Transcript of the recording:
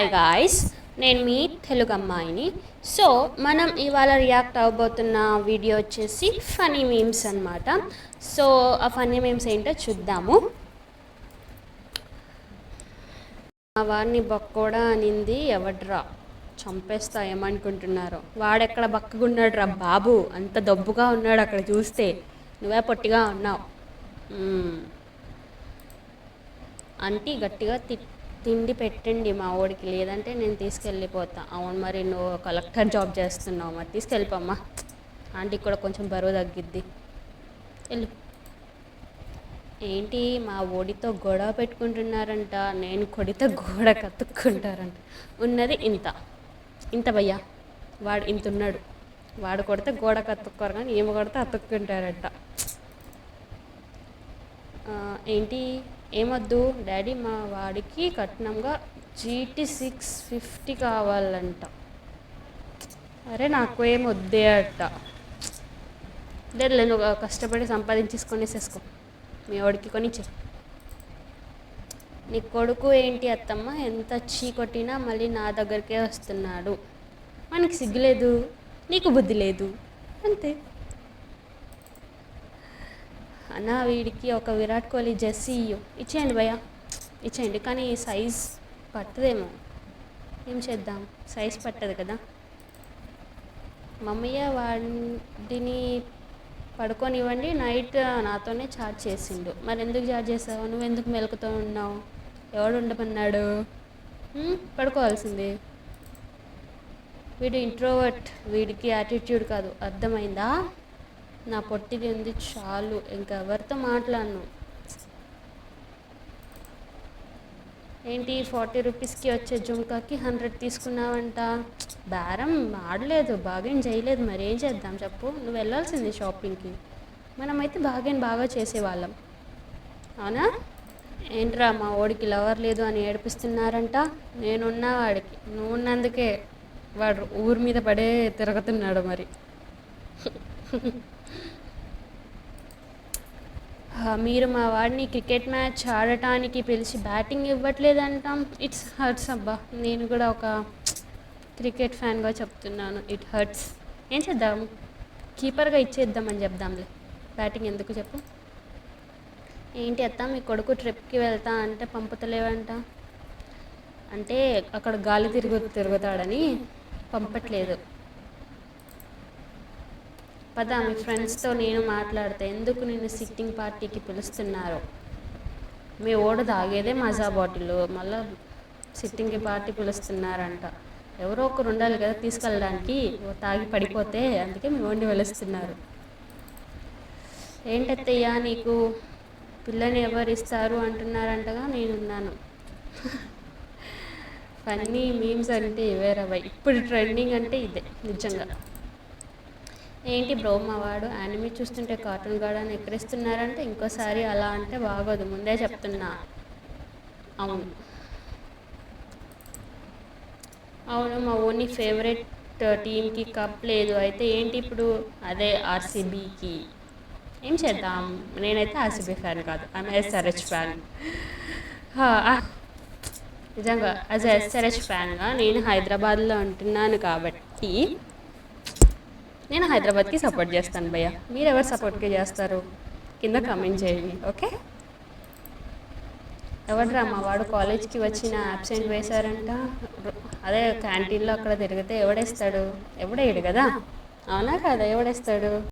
Hi guys, నేను మీ తెలుగు అమ్మాయిని. So మనం ఇవాళ రియాక్ట్ అవ్వబోతున్న వీడియో వచ్చేసి ఫనీ మీమ్స్ అనమాట. సో ఆ ఫనీ మీమ్స్ ఏంటో చూద్దాము. మా వారిని బక్కోడా అనింది ఎవడ్రా, చంపేస్తా ఏమనుకుంటున్నారో. వాడెక్కడ బక్కగున్నాడు రా బాబు, అంత దబ్బుగా ఉన్నాడు అక్కడ చూస్తే, నువ్వే పొట్టిగా ఉన్నావు. ఆంటీ గట్టిగా తిండి పెట్టండి మా వాడికి, లేదంటే నేను తీసుకెళ్ళిపోతా. అవును మరి, నువ్వు కలెక్టర్ జాబ్ చేస్తున్నావు, మరి తీసుకెళ్ళిపోమ్మా. ఆంటీకి కూడా కొంచెం బరువు తగ్గిద్ది. వెళ్ళు. ఏంటి మా ఓడితో గొడవ పెట్టుకుంటున్నారంట, నేను కొడితే గోడ కతుక్కుంటారంట. ఉన్నది ఇంత ఇంత భయ్యా, వాడు ఇంత ఉన్నాడు. వాడు కొడితే గోడ కతుక్కోరు కానీ ఏమి కొడితే అతుక్కుంటారంట. ఏంటి ఏమొద్దు డాడీ, మా వాడికి కట్నంగా GT 650 కావాలంట. అరే నాకు ఏమొద్దే అట్ట. లేదు, నువ్వు కష్టపడి సంపాదించేసుకొనేసేసుకో, మీ వాడికి కొనిచ్చే. నీ కొడుకు ఏంటి అత్తమ్మ, ఎంత చీ కొట్టినా మళ్ళీ నా దగ్గరికే వస్తున్నాడు. మనకి సిగ్గులేదు, నీకు బుద్ధి లేదు, అంతే. అన్న వీడికి ఒక విరాట్ కోహ్లీ జెర్సీ ఇచ్చేయండి భయ్యా, ఇచ్చేయండి. కానీ సైజ్ పట్టదేమో, ఏం చేద్దాం, సైజ్ పట్టదు కదా. మమ్మయ్య వాడిని పడుకోనివ్వండి, నైట్ నాతోనే చార్జ్ చేసిండు. మరి ఎందుకు చార్జ్ చేసావు, నువ్వెందుకు మెలకుతూ ఉన్నావు, ఎవడు ఉండమన్నాడు, పడుకోవాల్సింది. వీడు ఇంట్రోవర్ట్, వీడికి యాటిట్యూడ్ కాదు, అర్థమైందా. నా పొట్టిది ఉంది చాలు, ఇంకెవరితో మాట్లాడను. ఏంటి 40 రూపీస్కి వచ్చే జుంకాకి 100 తీసుకున్నావంట. బేరం ఆడలేదు, బాగేం చేయలేదు, మరి ఏం చేద్దాం చెప్పు. నువ్వు వెళ్ళాల్సింది షాపింగ్కి, మనమైతే బాగా చేసేవాళ్ళం, అవునా. ఏంట్రా మా ఓడికి లవర్ లేదు అని ఏడిపిస్తున్నారంట. నేనున్నా వాడికి, నువ్వు ఉన్నందుకే వాడు ఊరి మీద పడే తిరుగుతున్నాడు మరి. మీరు మా వాడిని క్రికెట్ మ్యాచ్ ఆడటానికి పిలిచి బ్యాటింగ్ ఇవ్వట్లేదంటాం. ఇట్స్ హర్ట్స్ అబ్బా, నేను కూడా ఒక క్రికెట్ ఫ్యాన్గా చెప్తున్నాను, ఇట్ హర్ట్స్. ఏం చేద్దాం, కీపర్గా ఇచ్చేద్దామని చెప్దాంలే, బ్యాటింగ్ ఎందుకు చెప్పు. ఏంటి అత్త, మీ కొడుకు ట్రిప్కి వెళ్తా అంటే పంపుతలేవంట. అంటే అక్కడ గాలి తిరుగుతాడని పంపట్లేదు. పద మీ ఫ్రెండ్స్తో నేను మాట్లాడితే, ఎందుకు నేను సిట్టింగ్ పార్టీకి పిలుస్తున్నారు. మీ ఓడ తాగేదే మజా బాటిల్, మళ్ళీ సిట్టింగ్ పార్టీ పిలుస్తున్నారంట. ఎవరో ఒకరు ఉండాలి కదా తీసుకెళ్ళడానికి, తాగి పడిపోతే, అందుకే మీ ఓడిని పిలుస్తున్నారు. ఏంటత్తయ్యా నీకు పిల్లని ఎవరు ఇస్తారు అంటున్నారంటగా, నేనున్నాను. ఫన్నీ మీమ్స్ అంటే ఇవేరవై, ఇప్పుడు ట్రెండింగ్ అంటే ఇదే నిజంగా. ఏంటి బ్రో, మా వాడు యానిమే చూస్తుంటే కార్టూన్ గార్డెన్ ఎక్కడిస్తున్నారంటే, ఇంకోసారి అలా అంటే బాగోదు, ముందే చెప్తున్నా. అవును మా ఓన్లీ ఫేవరెట్ టీంకి కప్ లేదు, అయితే ఏంటి ఇప్పుడు, అదే RCBకి. ఏం చేద్దాం, నేనైతే RCB ఫ్యాన్ కాదు, ఆమె SRH ఫ్యాన్. నిజంగా యాజ్ SRH ఫ్యాన్గా నేను హైదరాబాద్లో ఉంటున్నాను కాబట్టి నేను హైదరాబాద్కి సపోర్ట్ చేస్తాను భయ్య. మీరు ఎవరు సపోర్ట్కి చేస్తారు కింద కామెంట్ చేయండి, ఓకే. ఎవడ్రా మా వాడు కాలేజ్కి వచ్చిన అబ్సెంట్ వేశారంట. అదే క్యాంటీన్లో అక్కడ తిరిగితే ఎవడేస్తాడు, ఎవడేయడు కదా, అవునా కదా, ఎవడేస్తాడు.